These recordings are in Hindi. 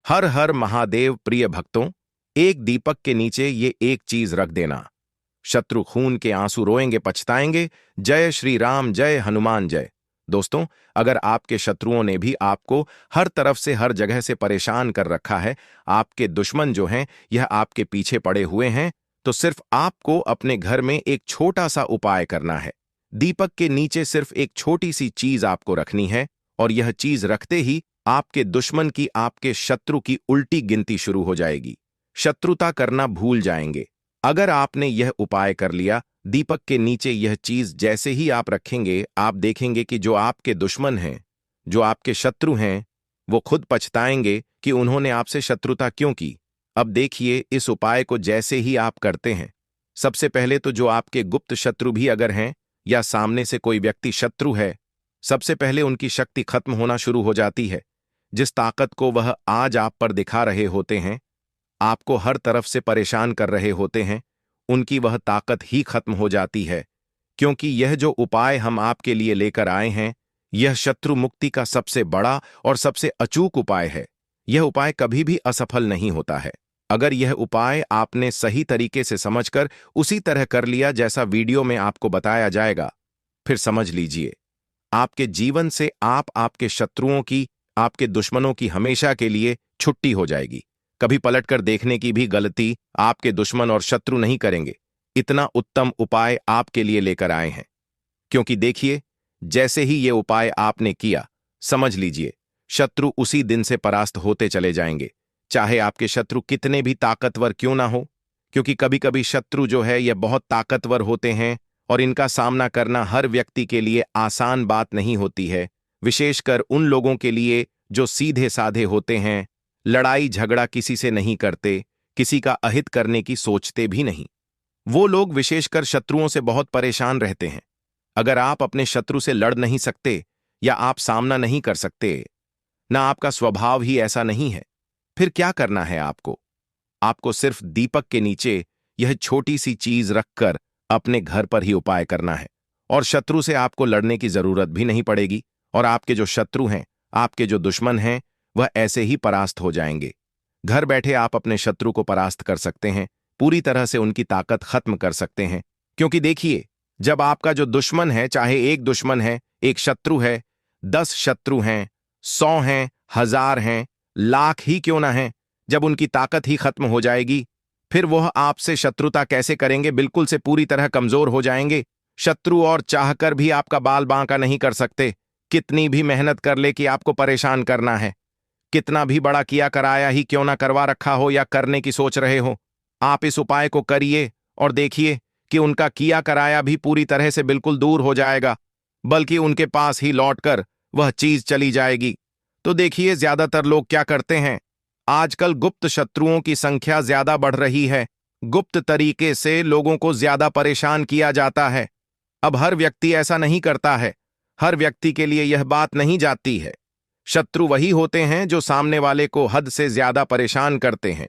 हर हर महादेव प्रिय भक्तों, एक दीपक के नीचे ये एक चीज रख देना। शत्रु खून के आंसू रोएंगे, पछताएंगे। जय श्री राम, जय हनुमान जय। दोस्तों, अगर आपके शत्रुओं ने भी आपको हर तरफ से हर जगह से परेशान कर रखा है, आपके दुश्मन जो हैं यह आपके पीछे पड़े हुए हैं, तो सिर्फ आपको अपने घर में एक छोटा सा उपाय करना है। दीपक के नीचे सिर्फ एक छोटी सी चीज आपको रखनी है, और यह चीज रखते ही आपके दुश्मन की, आपके शत्रु की उल्टी गिनती शुरू हो जाएगी। शत्रुता करना भूल जाएंगे। अगर आपने यह उपाय कर लिया, दीपक के नीचे यह चीज जैसे ही आप रखेंगे, आप देखेंगे कि जो आपके दुश्मन हैं, जो आपके शत्रु हैं, वो खुद पछताएंगे कि उन्होंने आपसे शत्रुता क्यों की। अब देखिए, इस उपाय को जैसे ही आप करते हैं, सबसे पहले तो जो आपके गुप्त शत्रु भी अगर हैं, या सामने से कोई व्यक्ति शत्रु है, सबसे पहले उनकी शक्ति खत्म होना शुरू हो जाती है। जिस ताकत को वह आज आप पर दिखा रहे होते हैं, आपको हर तरफ से परेशान कर रहे होते हैं, उनकी वह ताकत ही खत्म हो जाती है। क्योंकि यह जो उपाय हम आपके लिए लेकर आए हैं, यह शत्रु मुक्ति का सबसे बड़ा और सबसे अचूक उपाय है। यह उपाय कभी भी असफल नहीं होता है। अगर यह उपाय आपने सही तरीके से समझकर उसी तरह कर लिया जैसा वीडियो में आपको बताया जाएगा, फिर समझ लीजिए, आपके जीवन से आपके शत्रुओं की, आपके दुश्मनों की हमेशा के लिए छुट्टी हो जाएगी। कभी पलटकर देखने की भी गलती आपके दुश्मन और शत्रु नहीं करेंगे। इतना उत्तम उपाय आपके लिए लेकर आए हैं। क्योंकि देखिए, जैसे ही ये उपाय आपने किया, समझ लीजिए, शत्रु उसी दिन से परास्त होते चले जाएंगे, चाहे आपके शत्रु कितने भी ताकतवर क्यों ना हो। क्योंकि कभी कभी शत्रु जो है यह बहुत ताकतवर होते हैं, और इनका सामना करना हर व्यक्ति के लिए आसान बात नहीं होती है। विशेषकर उन लोगों के लिए जो सीधे साधे होते हैं, लड़ाई झगड़ा किसी से नहीं करते, किसी का अहित करने की सोचते भी नहीं। वो लोग विशेषकर शत्रुओं से बहुत परेशान रहते हैं। अगर आप अपने शत्रु से लड़ नहीं सकते, या आप सामना नहीं कर सकते, ना आपका स्वभाव ही ऐसा नहीं है, फिर क्या करना है आपको? आपको सिर्फ दीपक के नीचे यह छोटी सी चीज रखकर अपने घर पर ही उपाय करना है, और शत्रु से आपको लड़ने की जरूरत भी नहीं पड़ेगी। और आपके जो शत्रु हैं, आपके जो दुश्मन हैं, वह ऐसे ही परास्त हो जाएंगे। घर बैठे आप अपने शत्रु को परास्त कर सकते हैं, पूरी तरह से उनकी ताकत खत्म कर सकते हैं। क्योंकि देखिए, जब आपका जो दुश्मन है, चाहे एक दुश्मन है, एक शत्रु है, 10 शत्रु हैं, 100 हैं, 1000 हैं, लाख ही क्यों ना हैं, जब उनकी ताकत ही खत्म हो जाएगी, फिर वह आपसे शत्रुता कैसे करेंगे? बिल्कुल से पूरी तरह कमजोर हो जाएंगे। शत्रु और चाहकर भी आपका बाल बांका नहीं कर सकते। कितनी भी मेहनत कर ले कि आपको परेशान करना है, कितना भी बड़ा किया कराया ही क्यों ना करवा रखा हो या करने की सोच रहे हो, आप इस उपाय को करिए और देखिए कि उनका किया कराया भी पूरी तरह से बिल्कुल दूर हो जाएगा, बल्कि उनके पास ही लौटकर वह चीज चली जाएगी। तो देखिए, ज्यादातर लोग क्या करते हैं, आजकल गुप्त शत्रुओं की संख्या ज्यादा बढ़ रही है। गुप्त तरीके से लोगों को ज्यादा परेशान किया जाता है। अब हर व्यक्ति ऐसा नहीं करता है, हर व्यक्ति के लिए यह बात नहीं जाती है। शत्रु वही होते हैं जो सामने वाले को हद से ज्यादा परेशान करते हैं।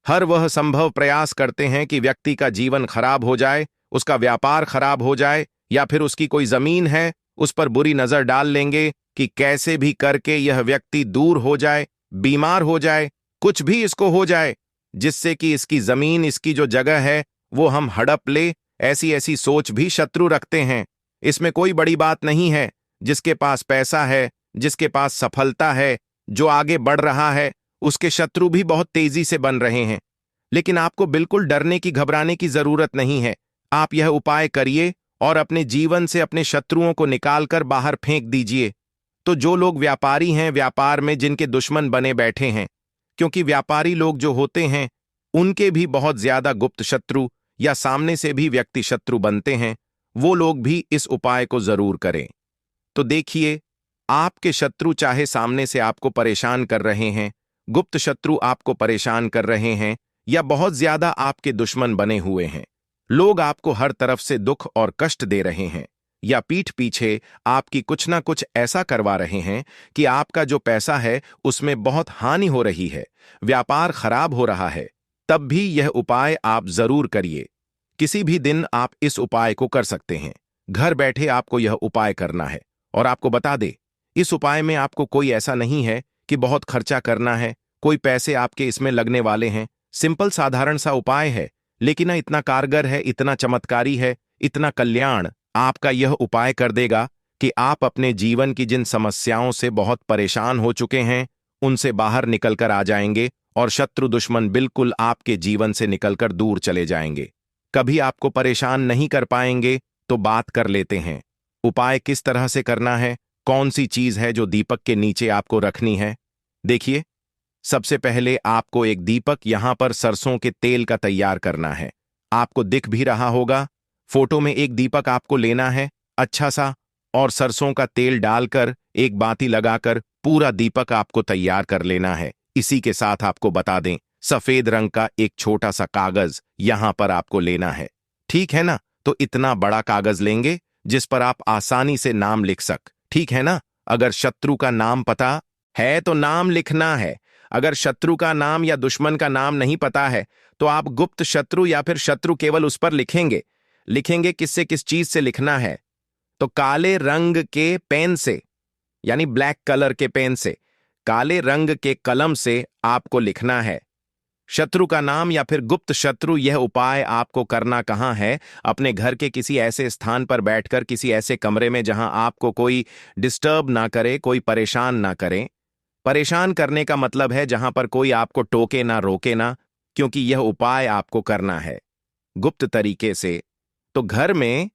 हर वह संभव प्रयास करते हैं कि व्यक्ति का जीवन खराब हो जाए, उसका व्यापार खराब हो जाए, या फिर उसकी कोई जमीन है उस पर बुरी नजर डाल लेंगे कि कैसे भी करके यह व्यक्ति दूर हो जाए, बीमार हो जाए, कुछ भी इसको हो जाए, जिससे कि इसकी जमीन, इसकी जो जगह है वो हम हड़प ले। ऐसी ऐसी सोच भी शत्रु रखते हैं। इसमें कोई बड़ी बात नहीं है। जिसके पास पैसा है, जिसके पास सफलता है, जो आगे बढ़ रहा है, उसके शत्रु भी बहुत तेजी से बन रहे हैं। लेकिन आपको बिल्कुल डरने की, घबराने की जरूरत नहीं है। आप यह उपाय करिए और अपने जीवन से अपने शत्रुओं को निकालकर बाहर फेंक दीजिए। तो जो लोग व्यापारी हैं, व्यापार में जिनके दुश्मन बने बैठे हैं, क्योंकि व्यापारी लोग जो होते हैं उनके भी बहुत ज्यादा गुप्त शत्रु या सामने से भी व्यक्ति शत्रु बनते हैं, वो लोग भी इस उपाय को जरूर करें। तो देखिए, आपके शत्रु चाहे सामने से आपको परेशान कर रहे हैं, गुप्त शत्रु आपको परेशान कर रहे हैं, या बहुत ज्यादा आपके दुश्मन बने हुए हैं, लोग आपको हर तरफ से दुख और कष्ट दे रहे हैं, या पीठ पीछे आपकी कुछ ना कुछ ऐसा करवा रहे हैं कि आपका जो पैसा है उसमें बहुत हानि हो रही है, व्यापार खराब हो रहा है, तब भी यह उपाय आप जरूर करिए। किसी भी दिन आप इस उपाय को कर सकते हैं। घर बैठे आपको यह उपाय करना है। और आपको बता दे, इस उपाय में आपको कोई ऐसा नहीं है कि बहुत खर्चा करना है, कोई पैसे आपके इसमें लगने वाले हैं। सिंपल साधारण सा उपाय है, लेकिन इतना कारगर है, इतना चमत्कारी है, इतना कल्याण आपका यह उपाय कर देगा कि आप अपने जीवन की जिन समस्याओं से बहुत परेशान हो चुके हैं उनसे बाहर निकलकर आ जाएंगे और शत्रु दुश्मन बिल्कुल आपके जीवन से निकलकर दूर चले जाएंगे। कभी आपको परेशान नहीं कर पाएंगे। तो बात कर लेते हैं उपाय किस तरह से करना है, कौन सी चीज है जो दीपक के नीचे आपको रखनी है। देखिए, सबसे पहले आपको एक दीपक यहां पर सरसों के तेल का तैयार करना है। आपको दिख भी रहा होगा, फोटो में एक दीपक आपको लेना है अच्छा सा, और सरसों का तेल डालकर एक बाती लगाकर पूरा दीपक आपको तैयार कर लेना है। इसी के साथ आपको बता दें, सफेद रंग का एक छोटा सा कागज यहां पर आपको लेना है। ठीक है ना? तो इतना बड़ा कागज लेंगे जिस पर आप आसानी से नाम लिख ठीक है ना? अगर शत्रु का नाम पता है तो नाम लिखना है। अगर शत्रु का नाम या दुश्मन का नाम नहीं पता है तो आप गुप्त शत्रु या फिर शत्रु केवल उस पर लिखेंगे किससे, किस चीज से लिखना है? तो काले रंग के पेन से, यानी ब्लैक कलर के पेन से, काले रंग के कलम से आपको लिखना है शत्रु का नाम या फिर गुप्त शत्रु। यह उपाय आपको करना कहां है? अपने घर के किसी ऐसे स्थान पर बैठकर, किसी ऐसे कमरे में जहां आपको कोई डिस्टर्ब ना करे, कोई परेशान ना करे। परेशान करने का मतलब है जहां पर कोई आपको टोके ना, रोके ना, क्योंकि यह उपाय आपको करना है गुप्त तरीके से। तो घर में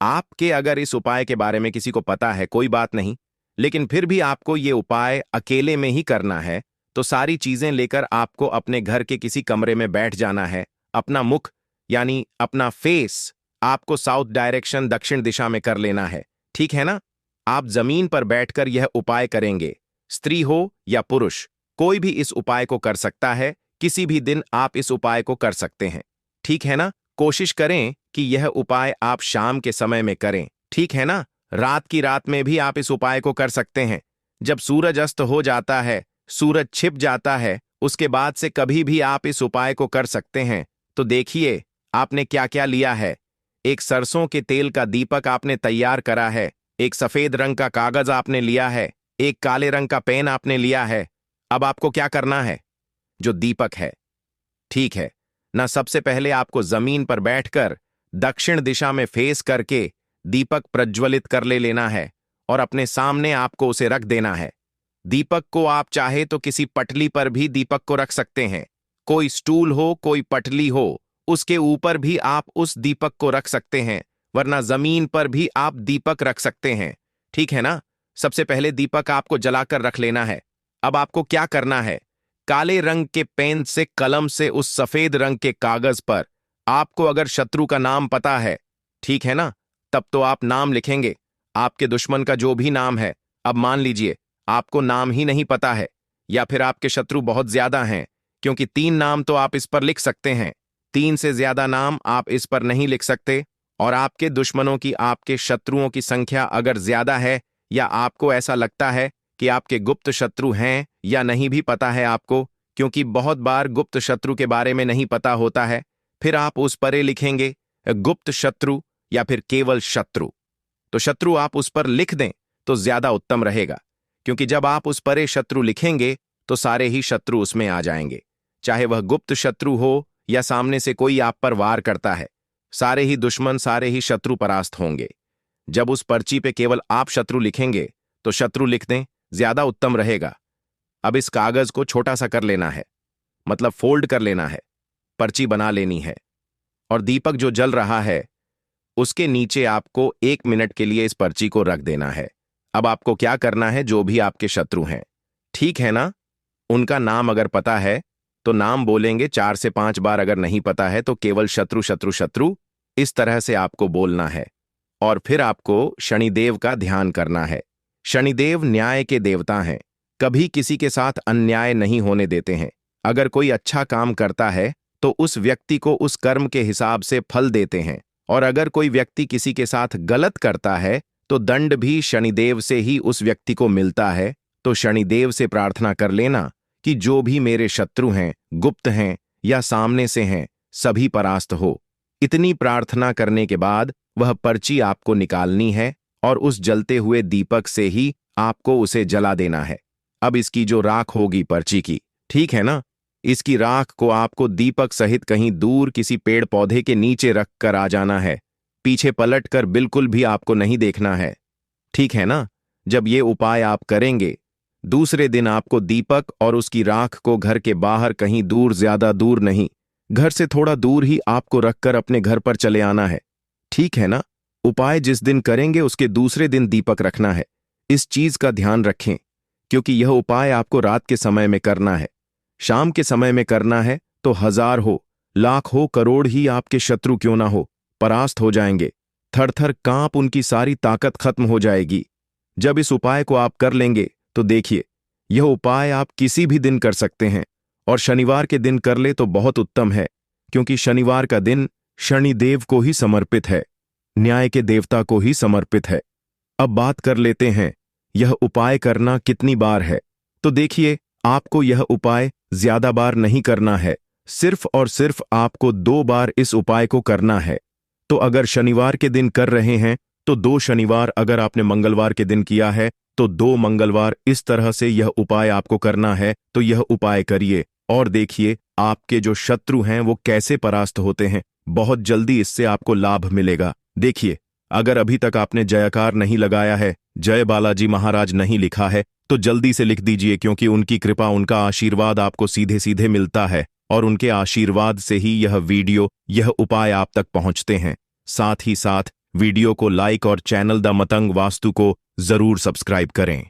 आपके अगर इस उपाय के बारे में किसी को पता है, कोई बात नहीं, लेकिन फिर भी आपको ये उपाय अकेले में ही करना है। तो सारी चीजें लेकर आपको अपने घर के किसी कमरे में बैठ जाना है। अपना मुख यानी अपना फेस आपको साउथ डायरेक्शन, दक्षिण दिशा में कर लेना है। ठीक है ना? आप जमीन पर बैठकर यह उपाय करेंगे। स्त्री हो या पुरुष, कोई भी इस उपाय को कर सकता है। किसी भी दिन आप इस उपाय को कर सकते हैं। ठीक है ना? कोशिश करें कि यह उपाय आप शाम के समय में करें। ठीक है ना? रात की रात में भी आप इस उपाय को कर सकते हैं। जब सूरज अस्त हो जाता है, सूरज छिप जाता है, उसके बाद से कभी भी आप इस उपाय को कर सकते हैं। तो देखिए आपने क्या क्या लिया है। एक सरसों के तेल का दीपक आपने तैयार करा है, एक सफेद रंग का कागज आपने लिया है, एक काले रंग का पेन आपने लिया है। अब आपको क्या करना है? जो दीपक है, ठीक है ना, सबसे पहले आपको जमीन पर बैठकर दक्षिण दिशा में फेस करके दीपक प्रज्वलित कर लेना है और अपने सामने आपको उसे रख देना है। दीपक को आप चाहे तो किसी पटली पर भी दीपक को रख सकते हैं। कोई स्टूल हो, कोई पटली हो, उसके ऊपर भी आप उस दीपक को रख सकते हैं, वरना जमीन पर भी आप दीपक रख सकते हैं। ठीक है ना? सबसे पहले दीपक आपको जलाकर रख लेना है। अब आपको क्या करना है? काले रंग के पेन से, कलम से उस सफेद रंग के कागज पर आपको अगर शत्रु का नाम पता है, ठीक है ना, तब तो आप नाम लिखेंगे, आपके दुश्मन का जो भी नाम है। अब मान लीजिए आपको नाम ही नहीं पता है, या फिर आपके शत्रु बहुत ज्यादा हैं, क्योंकि 3 नाम तो आप इस पर लिख सकते हैं, 3 से ज्यादा नाम आप इस पर नहीं लिख सकते। और आपके दुश्मनों की, आपके शत्रुओं की संख्या अगर ज्यादा है, या आपको ऐसा लगता है कि आपके गुप्त शत्रु हैं या नहीं भी पता है आपको, क्योंकि बहुत बार गुप्त शत्रु के बारे में नहीं पता होता है, फिर आप उस पर लिखेंगे गुप्त शत्रु या फिर केवल शत्रु। तो शत्रु आप उस पर लिख दें तो ज्यादा उत्तम रहेगा, क्योंकि जब आप उस पर शत्रु लिखेंगे तो सारे ही शत्रु उसमें आ जाएंगे, चाहे वह गुप्त शत्रु हो या सामने से कोई आप पर वार करता है। सारे ही दुश्मन, सारे ही शत्रु परास्त होंगे। जब उस पर्ची पे केवल आप शत्रु लिखेंगे तो शत्रु लिख दें, ज्यादा उत्तम रहेगा। अब इस कागज को छोटा सा कर लेना है, मतलब फोल्ड कर लेना है, पर्ची बना लेनी है, और दीपक जो जल रहा है उसके नीचे आपको 1 मिनट के लिए इस पर्ची को रख देना है। अब आपको क्या करना है? जो भी आपके शत्रु हैं, ठीक है ना, उनका नाम अगर पता है तो नाम बोलेंगे 4 से 5 बार, अगर नहीं पता है तो केवल शत्रु शत्रु शत्रु, इस तरह से आपको बोलना है। और फिर आपको शनिदेव का ध्यान करना है। शनिदेव न्याय के देवता हैं, कभी किसी के साथ अन्याय नहीं होने देते हैं। अगर कोई अच्छा काम करता है तो उस व्यक्ति को उस कर्म के हिसाब से फल देते हैं, और अगर कोई व्यक्ति किसी के साथ गलत करता है तो दंड भी शनिदेव से ही उस व्यक्ति को मिलता है। तो शनिदेव से प्रार्थना कर लेना कि जो भी मेरे शत्रु हैं, गुप्त हैं या सामने से हैं, सभी परास्त हो। इतनी प्रार्थना करने के बाद वह पर्ची आपको निकालनी है और उस जलते हुए दीपक से ही आपको उसे जला देना है। अब इसकी जो राख होगी पर्ची की, ठीक है ना? इसकी राख को आपको दीपक सहित कहीं दूर किसी पेड़ पौधे के नीचे रख कर आ जाना है। पीछे पलट कर बिल्कुल भी आपको नहीं देखना है। ठीक है ना? जब ये उपाय आप करेंगे, दूसरे दिन आपको दीपक और उसकी राख को घर के बाहर कहीं दूर, ज्यादा दूर नहीं, घर से थोड़ा दूर ही आपको रखकर अपने घर पर चले आना है। ठीक है ना? उपाय जिस दिन करेंगे उसके दूसरे दिन दीपक रखना है। इस चीज का ध्यान रखें, क्योंकि यह उपाय आपको रात के समय में करना है। शाम के समय में करना है तो 1000 हो, लाख हो, करोड़ ही आपके शत्रु क्यों ना हो, परास्त हो जाएंगे। थर थर कांप उनकी सारी ताकत खत्म हो जाएगी। जब इस उपाय को आप कर लेंगे तो देखिए, यह उपाय आप किसी भी दिन कर सकते हैं, और शनिवार के दिन कर ले तो बहुत उत्तम है, क्योंकि शनिवार का दिन शनिदेव को ही समर्पित है, न्याय के देवता को ही समर्पित है। अब बात कर लेते हैं यह उपाय करना कितनी बार है। तो देखिए, आपको यह उपाय ज्यादा बार नहीं करना है, सिर्फ और सिर्फ आपको 2 बार इस उपाय को करना है। तो अगर शनिवार के दिन कर रहे हैं तो 2 शनिवार, अगर आपने मंगलवार के दिन किया है तो 2 मंगलवार, इस तरह से यह उपाय आपको करना है। तो यह उपाय करिए और देखिए आपके जो शत्रु हैं वो कैसे परास्त होते हैं। बहुत जल्दी इससे आपको लाभ मिलेगा। देखिए, अगर अभी तक आपने जयकार नहीं लगाया है, जय बालाजी महाराज नहीं लिखा है, तो जल्दी से लिख दीजिए, क्योंकि उनकी कृपा, उनका आशीर्वाद आपको सीधे सीधे मिलता है, और उनके आशीर्वाद से ही यह वीडियो, यह उपाय आप तक पहुंचते हैं। साथ ही साथ वीडियो को लाइक और चैनल द मतंग वास्तु को जरूर सब्सक्राइब करें।